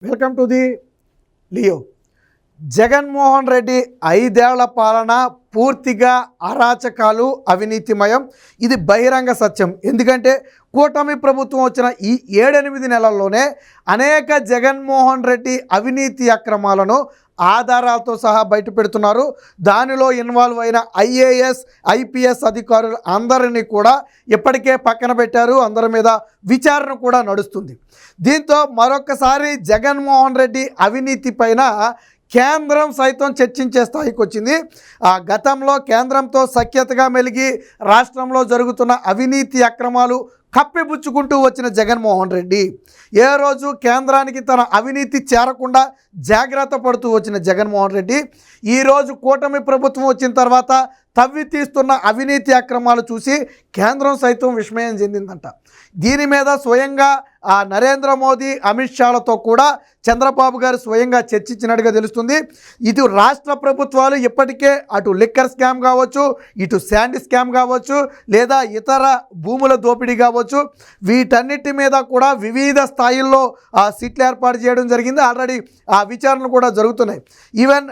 Welcome to the Leo. Jaganmohan Reddy 5 ఏళ్ల పాలన పూర్తిగా అరాచకాలు, అవినీతిమయం. ఇది బహిరంగ సత్యం. ఎందుకంటే కూటమి ప్రభుత్వం వచ్చిన ఈ 7-8 నెలల్లోనే అనేక జగన్మోహన్ రెడ్డి అవినీతి అక్రమాలను ఆధారాలతో సహా బయట పెడుతున్నారు. దానిలో ఇన్వాల్వ్ అయిన ఐఏఎస్, ఐపీఎస్ అధికారులు అందరినీ కూడా ఇప్పటికే పక్కన పెట్టారు. అందరి మీద విచారణ కూడా నడుస్తుంది. దీంతో మరొకసారి జగన్మోహన్ రెడ్డి అవినీతి పైన కేంద్రం సైతం చర్చించే స్థాయికి వచ్చింది. గతంలో కేంద్రంతో సఖ్యతగా మెలిగి రాష్ట్రంలో జరుగుతున్న అవినీతి అక్రమాలు కప్పిపుచ్చుకుంటూ వచ్చిన జగన్మోహన్ రెడ్డి ఏ రోజు కేంద్రానికి తన అవినీతి చేరకుండా జాగ్రత్త పడుతూ వచ్చిన జగన్మోహన్ రెడ్డి ఈరోజు కూటమి ప్రభుత్వం వచ్చిన తర్వాత తవ్వి తీస్తున్న అవినీతి అక్రమాలు చూసి కేంద్రం సైతం విస్మయం చెందిందంట. దీని మీద స్వయంగా నరేంద్ర మోదీ, అమిత్ షాలతో కూడా చంద్రబాబు గారు స్వయంగా చర్చించినట్టుగా తెలుస్తుంది. ఇటు రాష్ట్ర ప్రభుత్వాలు ఇప్పటికే అటు లిక్కర్ స్కామ్ కావచ్చు, ఇటు శాండ్ స్కామ్ కావచ్చు, లేదా ఇతర భూముల దోపిడీ కావచ్చు, వీటన్నిటి మీద కూడా వివిధ స్థాయిల్లో సిట్లు ఏర్పాటు చేయడం జరిగింది. ఆల్రెడీ విచారణలు కూడా జరుగుతున్నాయి. ఈవెన్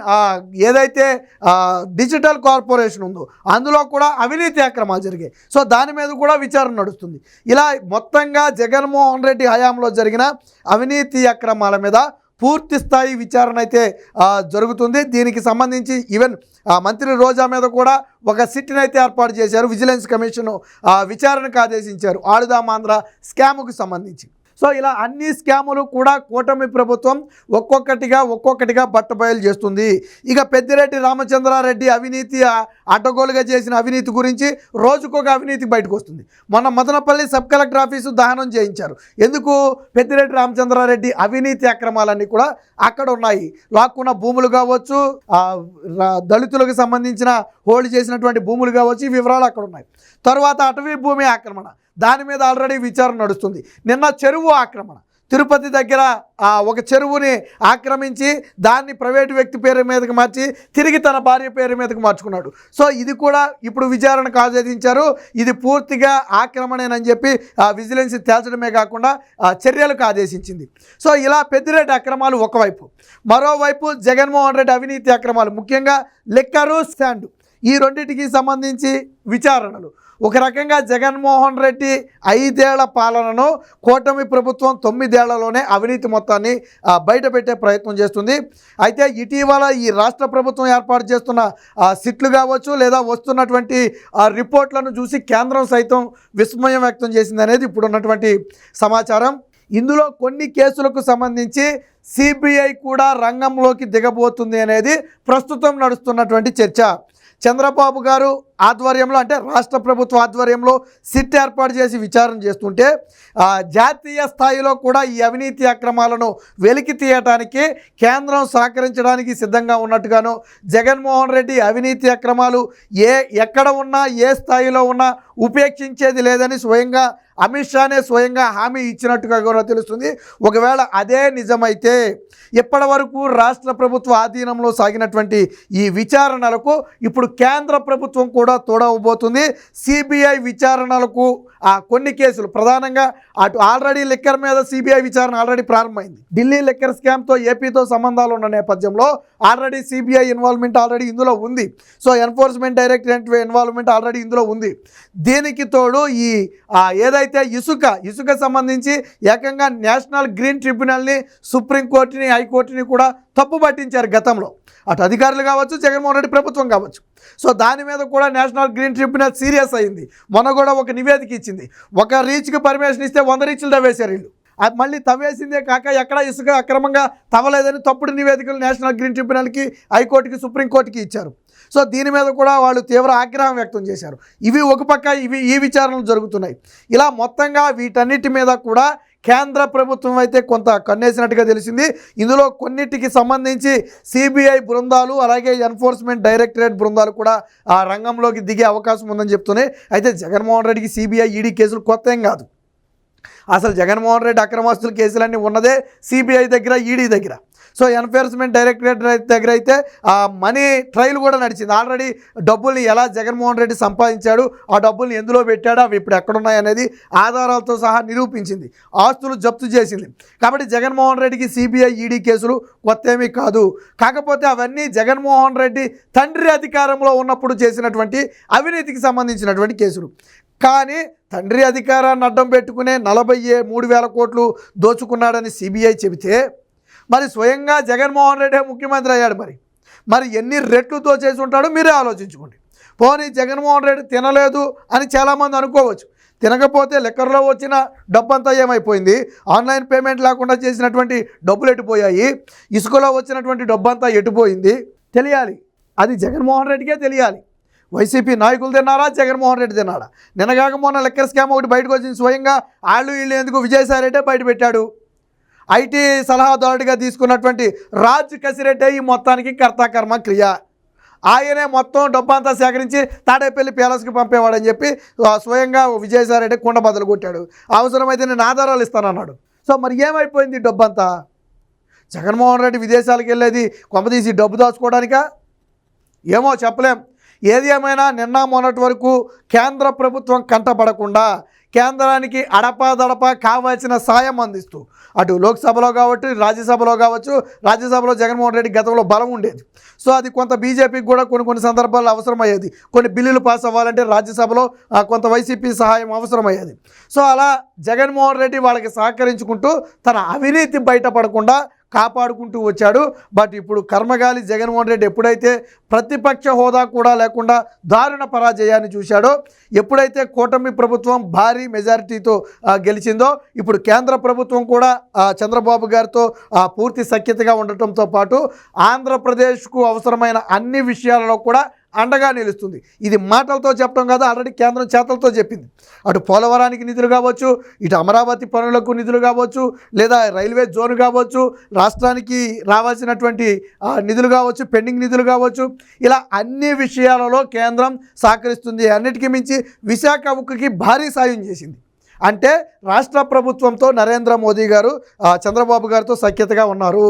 ఏదైతే డిజిటల్ కార్పొరేషన్ ఉందో అందులో కూడా అవినీతి అక్రమాలు జరిగాయి. సో దాని మీద కూడా విచారణ నడుస్తుంది. ఇలా మొత్తంగా జగన్మోహన్ రెడ్డి హయాంలో జరిగిన అవినీతి అక్రమాల మీద పూర్తి స్థాయి విచారణ అయితే జరుగుతుంది. దీనికి సంబంధించి ఈవెన్ మంత్రి రోజా మీద కూడా ఒక సిట్ని అయితే ఏర్పాటు చేశారు. విజిలెన్స్ కమిషన్ విచారణకు ఆదేశించారు ఆడుదామాంధ్ర స్కామ్కు సంబంధించి. సో ఇలా అన్ని స్కాములు కూడా కూటమి ప్రభుత్వం ఒక్కొక్కటిగా బట్టబయలు చేస్తుంది. ఇక పెద్దిరెడ్డి రామచంద్రారెడ్డి అవినీతి అడ్డగోలుగా చేసిన అవినీతి గురించి రోజుకొక అవినీతి బయటకు వస్తుంది. మొన్న మదనపల్లి సబ్ కలెక్టర్ ఆఫీసు దహనం చేయించారు. ఎందుకు? పెద్దిరెడ్డి రామచంద్రారెడ్డి అవినీతి అక్రమాలన్నీ కూడా అక్కడ ఉన్నాయి. లాక్కున్న భూములు కావచ్చు, దళితులకు సంబంధించిన హోల్డ్ చేసినటువంటి భూములు కావచ్చు, ఈ వివరాలు అక్కడ ఉన్నాయి. తర్వాత అటవీ భూమి ఆక్రమణ, దాని మీద ఆల్రెడీ విచారణ నడుస్తుంది. నిన్న చెరువు ఆక్రమణ, తిరుపతి దగ్గర ఒక చెరువుని ఆక్రమించి దాన్ని ప్రైవేటు వ్యక్తి పేరు మీదకి మార్చి తిరిగి తన భార్య పేరు మీదకి మార్చుకున్నాడు. సో ఇది కూడా ఇప్పుడు విచారణకు ఆదేశించారు. ఇది పూర్తిగా ఆక్రమణేనని చెప్పి విజిలెన్స్ తేల్చడమే కాకుండా చర్యలకు ఆదేశించింది. సో ఇలా పెద్దిరెడ్డి అక్రమాలు ఒకవైపు, మరోవైపు జగన్మోహన్ రెడ్డి అవినీతి అక్రమాలు, ముఖ్యంగా లిక్కరు, శాండ్, ఈ రెండింటికి సంబంధించి విచారణలు. ఒక రకంగా జగన్మోహన్ రెడ్డి 5 ఏళ్ల పాలనను కూటమి ప్రభుత్వం 9 ఏళ్లలోనే అవినీతి మొత్తాన్ని బయటపెట్టే ప్రయత్నం చేస్తుంది. అయితే ఇటీవల ఈ రాష్ట్ర ప్రభుత్వం ఏర్పాటు చేస్తున్న సిట్లు కావచ్చు, లేదా వస్తున్నటువంటి రిపోర్ట్లను చూసి కేంద్రం సైతం విస్మయం వ్యక్తం చేసింది అనేది ఇప్పుడున్నటువంటి సమాచారం. ఇందులో కొన్ని కేసులకు సంబంధించి సిబిఐ కూడా రంగంలోకి దిగబోతుంది అనేది ప్రస్తుతం నడుస్తున్నటువంటి చర్చ. చంద్రబాబు గారు ఆధ్వర్యంలో, అంటే రాష్ట్ర ప్రభుత్వ ఆధ్వర్యంలో సిట్ ఏర్పాటు చేసి విచారణ చేస్తుంటే జాతీయ స్థాయిలో కూడా ఈ అవినీతి అక్రమాలను వెలికి తీయటానికి కేంద్రం సహకరించడానికి సిద్ధంగా ఉన్నట్టుగాను, జగన్మోహన్ రెడ్డి అవినీతి అక్రమాలు ఎక్కడ ఉన్నా, ఏ స్థాయిలో ఉన్నా ఉపేక్షించేది లేదని స్వయంగా అమిత్ షానే స్వయంగా హామీ ఇచ్చినట్టుగా కూడా తెలుస్తుంది. ఒకవేళ అదే నిజమైతే ఇప్పటి వరకు రాష్ట్ర ప్రభుత్వ ఆధీనంలో సాగినటువంటి ఈ విచారణలకు ఇప్పుడు కేంద్ర ప్రభుత్వం కూడా తోడవబోతుంది. సిబిఐ విచారణలకు కొన్ని కేసులు, ప్రధానంగా అటు ఆల్రెడీ లిక్కర్ మీద సిబిఐ విచారణ ఆల్రెడీ ప్రారంభమైంది. ఢిల్లీ లిక్కర్ స్కామ్తో ఏపీతో సంబంధాలు ఉన్న నేపథ్యంలో ఆల్రెడీ సిబిఐ ఇన్వాల్వ్మెంట్ ఆల్రెడీ ఇందులో ఉంది. So enforcement directorate involvement already ఇందులో ఉంది. దీనికి తోడు ఈ ఏదైతే ఇసుక సంబంధించి ఏకంగా నేషనల్ గ్రీన్ ట్రిబ్యునల్ని, సుప్రీంకోర్టుని, హైకోర్టుని కూడా తప్పు పట్టించారు గతంలో. అటు అధికారులు కావచ్చు, జగన్మోహన్ రెడ్డి ప్రభుత్వం కావచ్చు. సో దాని మీద కూడా నేషనల్ గ్రీన్ ట్రిబ్యునల్ సీరియస్ అయింది. మొన్న కూడా ఒక నివేదిక ఇచ్చింది. ఒక రీచ్కి పర్మిషన్ ఇస్తే 100 రీచ్లు తవ్వేశారు వీళ్ళు. మళ్ళీ తవ్వేసిందే కాక ఎక్కడ ఇసుక అక్రమంగా తవ్వలేదని తప్పుడు నివేదికలు నేషనల్ గ్రీన్ ట్రిబ్యునల్కి, హైకోర్టుకి, సుప్రీంకోర్టుకి ఇచ్చారు. సో దీని మీద కూడా వాళ్ళు తీవ్ర ఆగ్రహం వ్యక్తం చేశారు. ఇవి ఒక పక్క ఈ విచారణలు జరుగుతున్నాయి. ఇలా మొత్తంగా వీటన్నిటి మీద కూడా కేంద్ర ప్రభుత్వం అయితే కొంత కన్నేసినట్టుగా తెలిసింది. ఇందులో కొన్నిటికి సంబంధించి సిబిఐ బృందాలు, అలాగే ఎన్ఫోర్స్మెంట్ డైరెక్టరేట్ బృందాలు కూడా రంగంలోకి దిగే అవకాశం ఉందని చెప్తున్నాయి. అయితే జగన్మోహన్ రెడ్డికి సిబిఐ, ఈడీ కేసులు కొత్త ఏం కాదు. అసలు జగన్మోహన్ రెడ్డి అక్రమాస్తుల కేసులన్నీ ఉన్నదే సిబిఐ దగ్గర, ఈడీ దగ్గర. సో ఎన్ఫోర్స్మెంట్ డైరెక్టరేట్ దగ్గర అయితే ఆ మనీ ట్రయల్ కూడా నడిచింది. ఆల్రెడీ డబ్బుల్ని ఎలా జగన్మోహన్ రెడ్డి సంపాదించాడు, ఆ డబ్బుల్ని ఎందులో పెట్టాడు, అవి ఇప్పుడు ఎక్కడున్నాయి అనేది ఆధారాలతో సహా నిరూపించింది. ఆస్తులు జప్తు చేసింది. కాబట్టి జగన్మోహన్ రెడ్డికి సిబిఐ ఈడీ కేసులు కొత్త ఏమీ కాదు. కాకపోతే అవన్నీ జగన్మోహన్ రెడ్డి తండ్రి అధికారంలో ఉన్నప్పుడు చేసినటువంటి అవినీతికి సంబంధించినటువంటి కేసులు. కానీ తండ్రి అధికారాన్ని అడ్డం పెట్టుకునే 43,000 కోట్లు దోచుకున్నాడని సిబిఐ చెబితే మరి స్వయంగా జగన్మోహన్ రెడ్డి ముఖ్యమంత్రి అయ్యాడు. మరి ఎన్ని రెట్లు దోచేసి ఉంటాడో మీరే ఆలోచించుకోండి. పోనీ జగన్మోహన్ రెడ్డి తినలేదు అని చాలామంది అనుకోవచ్చు. తినకపోతే లెక్కర్లో వచ్చిన డబ్బంతా ఏమైపోయింది? ఆన్లైన్ పేమెంట్ లేకుండా చేసినటువంటి డబ్బులు ఎటుపోయాయి? ఇసుకలో వచ్చినటువంటి డబ్బంతా ఎటుపోయింది? తెలియాలి. అది జగన్మోహన్ రెడ్డికే తెలియాలి. వైసీపీ నాయకులు తిన్నారా, జగన్మోహన్ రెడ్డి తిన్నాడా? నిన్నగాక మొన్న లెక్కర్ స్కామ్ ఒకటి బయటకు వచ్చింది. స్వయంగా వీళ్ళు ఎందుకు విజయసాయి రెడ్డి బయట పెట్టాడు. ఐటీ సలహాదారుడిగా తీసుకున్నటువంటి రాజ్ కసిరెడ్డి ఈ మొత్తానికి కర్తాకర్మ క్రియ. ఆయనే మొత్తం డబ్బంతా సేకరించి తాడేపల్లి ప్యాలెస్కి పంపేవాడని చెప్పి స్వయంగా విజయసాయి రెడ్డి కుండ బదులు కొట్టాడు. అవసరమైతే నేను ఆధారాలు ఇస్తానన్నాడు. సో మరి ఏమైపోయింది డబ్బంతా? జగన్మోహన్ రెడ్డి విదేశాలకు వెళ్ళేది కొంపదీసి డబ్బు దాచుకోవడానికా? ఏమో చెప్పలేం. ఏది ఏమైనా నిన్న మొన్నటి వరకు కేంద్ర ప్రభుత్వం కంటపడకుండా కేంద్రానికి అడపాదడపా కావాల్సిన సాయం అందిస్తూ అటు లోక్సభలో కావచ్చు, రాజ్యసభలో కావచ్చు. రాజ్యసభలో జగన్మోహన్ రెడ్డి గతంలో బలం ఉండేది. సో అది కొంత బీజేపీకి కూడా కొన్ని సందర్భాల్లో అవసరమయ్యేది. కొన్ని బిల్లులు పాస్ అవ్వాలంటే రాజ్యసభలో కొంత వైసీపీ సహాయం అవసరమయ్యేది. సో అలా జగన్మోహన్ రెడ్డి వాళ్ళకి సహకరించుకుంటూ తన అవినీతి బయటపడకుండా కాపాడుకుంటూ వచ్చాడు. బట్ ఇప్పుడు కర్మగాలి జగన్మోహన్ రెడ్డి ఎప్పుడైతే ప్రతిపక్ష హోదా కూడా లేకుండా దారుణ పరాజయాన్ని చూశాడో, ఎప్పుడైతే కూటమి ప్రభుత్వం భారీ మెజారిటీతో గెలిచిందో, ఇప్పుడు కేంద్ర ప్రభుత్వం కూడా చంద్రబాబు గారితో పూర్తి సఖ్యతగా ఉండటంతో పాటు ఆంధ్రప్రదేశ్కు అవసరమైన అన్ని విషయాలలో కూడా అండగా నిలుస్తుంది. ఇది మాటలతో చెప్పడం కాదు, ఆల్రెడీ కేంద్రం చేతలతో చెప్పింది. అటు పోలవరానికి నిధులు కావచ్చు, ఇటు అమరావతి పనులకు నిధులు కావచ్చు, లేదా రైల్వే జోన్ కావచ్చు, రాష్ట్రానికి రావాల్సినటువంటి నిధులు కావచ్చు, పెండింగ్ నిధులు కావచ్చు, ఇలా అన్ని విషయాలలో కేంద్రం సహకరిస్తుంది. అన్నిటికీ మించి విశాఖ ఉక్కుకి భారీ సాయం చేసింది. అంటే రాష్ట్ర ప్రభుత్వంతో నరేంద్ర మోదీ గారు చంద్రబాబు గారితో సఖ్యతగా ఉన్నారు.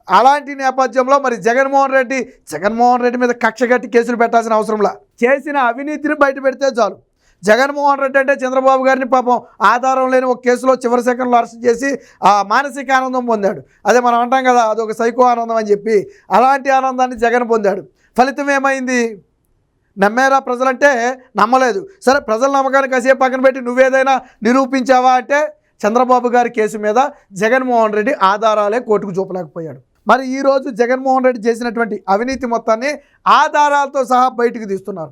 అలాంటి నేపథ్యంలో మరి జగన్మోహన్ రెడ్డి మీద కక్షగట్టి కేసులు పెట్టాల్సిన అవసరంలా, చేసిన అవినీతిని బయట పెడితే చాలు. జగన్మోహన్ రెడ్డి అంటే చంద్రబాబు గారిని పాపం ఆధారం లేని ఒక కేసులో చివరి సెకండ్లో అరెస్ట్ చేసి మానసిక ఆనందం పొందాడు. అదే మనం అంటాం కదా, అదొక సైకో ఆనందం అని చెప్పి. అలాంటి ఆనందాన్ని జగన్ పొందాడు. ఫలితం ఏమైంది? నమ్మారా ప్రజలంటే నమ్మలేదు. సరే, ప్రజల నమ్మకాన్ని కాసేపు పక్కన పెట్టి నువ్వేదైనా నిరూపించావా అంటే చంద్రబాబు గారి కేసు మీద జగన్మోహన్ రెడ్డి ఆధారాలే కోర్టుకు చూపలేకపోయాడు. మరి ఈరోజు జగన్మోహన్ రెడ్డి చేసినటువంటి అవినీతి మొత్తాన్ని ఆధారాలతో సహా బయటకు తీస్తున్నారు.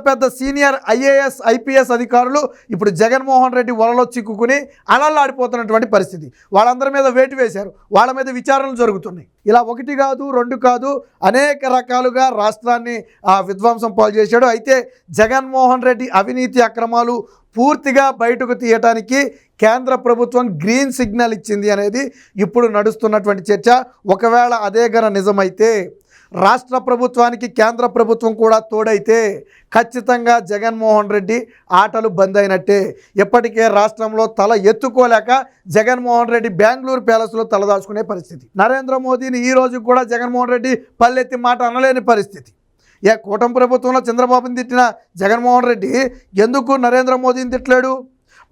పెద్ద సీనియర్ ఐఏఎస్ ఐపీఎస్ అధికారులు ఇప్పుడు జగన్మోహన్ రెడ్డి వలలో చిక్కుకుని అలల్లాడిపోతున్నటువంటి పరిస్థితి. వాళ్ళందరి మీద వేటు వేశారు. వాళ్ళ మీద విచారణలు జరుగుతున్నాయి. ఇలా 1 కాదు 2 కాదు అనేక రకాలుగా రాష్ట్రాన్ని విధ్వంసం పాలు చేశాడు. అయితే జగన్మోహన్ రెడ్డి అవినీతి అక్రమాలు పూర్తిగా బయటకు తీయటానికి కేంద్ర ప్రభుత్వం గ్రీన్ సిగ్నల్ ఇచ్చింది అనేది ఇప్పుడు నడుస్తున్నటువంటి చర్చ. ఒకవేళ అదే గన నిజమైతే, రాష్ట్ర ప్రభుత్వానికి కేంద్ర ప్రభుత్వం కూడా తోడైతే ఖచ్చితంగా జగన్మోహన్ రెడ్డి ఆటలు బంద్ అయినట్టే. ఎప్పటికే రాష్ట్రంలో తల ఎత్తుకోలేక జగన్మోహన్ రెడ్డి బెంగళూరు ప్యాలెస్లో తలదాచుకునే పరిస్థితి. నరేంద్ర మోదీని ఈ రోజు కూడా జగన్మోహన్ రెడ్డి పల్లెత్తి మాట అనలేని పరిస్థితి. కూటమి ప్రభుత్వంలో చంద్రబాబుని తిట్టిన జగన్మోహన్ రెడ్డి ఎందుకు నరేంద్ర మోదీని తిట్టలేడు?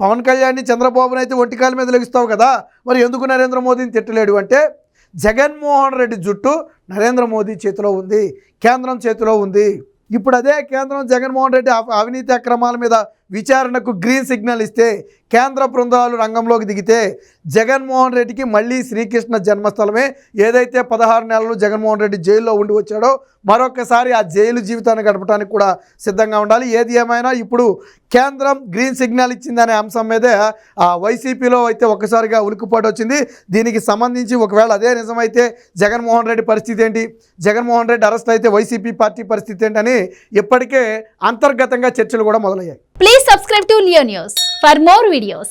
పవన్ కళ్యాణ్ని చంద్రబాబుని అయితే ఒంటికాల మీద లెగిస్తావు కదా, మరి ఎందుకు నరేంద్ర మోదీని తిట్టలేడు అంటే జగన్మోహన్ రెడ్డి జుట్టు నరేంద్ర మోదీ చేతిలో ఉంది, కేంద్రం చేతిలో ఉంది. ఇప్పుడు అదే కేంద్రం జగన్మోహన్ రెడ్డి అవినీతి అక్రమాల మీద విచారణకు గ్రీన్ సిగ్నల్ ఇస్తే, కేంద్ర బృందాలు రంగంలోకి దిగితే జగన్మోహన్ రెడ్డికి మళ్ళీ శ్రీకృష్ణ జన్మస్థలమే. ఏదైతే 16 నెలలు జగన్మోహన్ రెడ్డి జైల్లో ఉండి వచ్చాడో మరొకసారి ఆ జైలు జీవితాన్ని గడపడానికి కూడా సిద్ధంగా ఉండాలి. ఏది ఏమైనా ఇప్పుడు కేంద్రం గ్రీన్ సిగ్నల్ ఇచ్చిందనే అంశం మీదే వైసీపీలో అయితే ఒక్కసారిగా ఉలిక్కిపాటు వచ్చింది. దీనికి సంబంధించి ఒకవేళ అదే నిజమైతే జగన్మోహన్ రెడ్డి పరిస్థితి ఏంటి, జగన్మోహన్ రెడ్డి అరెస్ట్ అయితే వైసీపీ పార్టీ పరిస్థితి ఏంటని ఇప్పటికే అంతర్గతంగా చర్చలు కూడా మొదలయ్యాయి. Please subscribe to Leo News for more videos.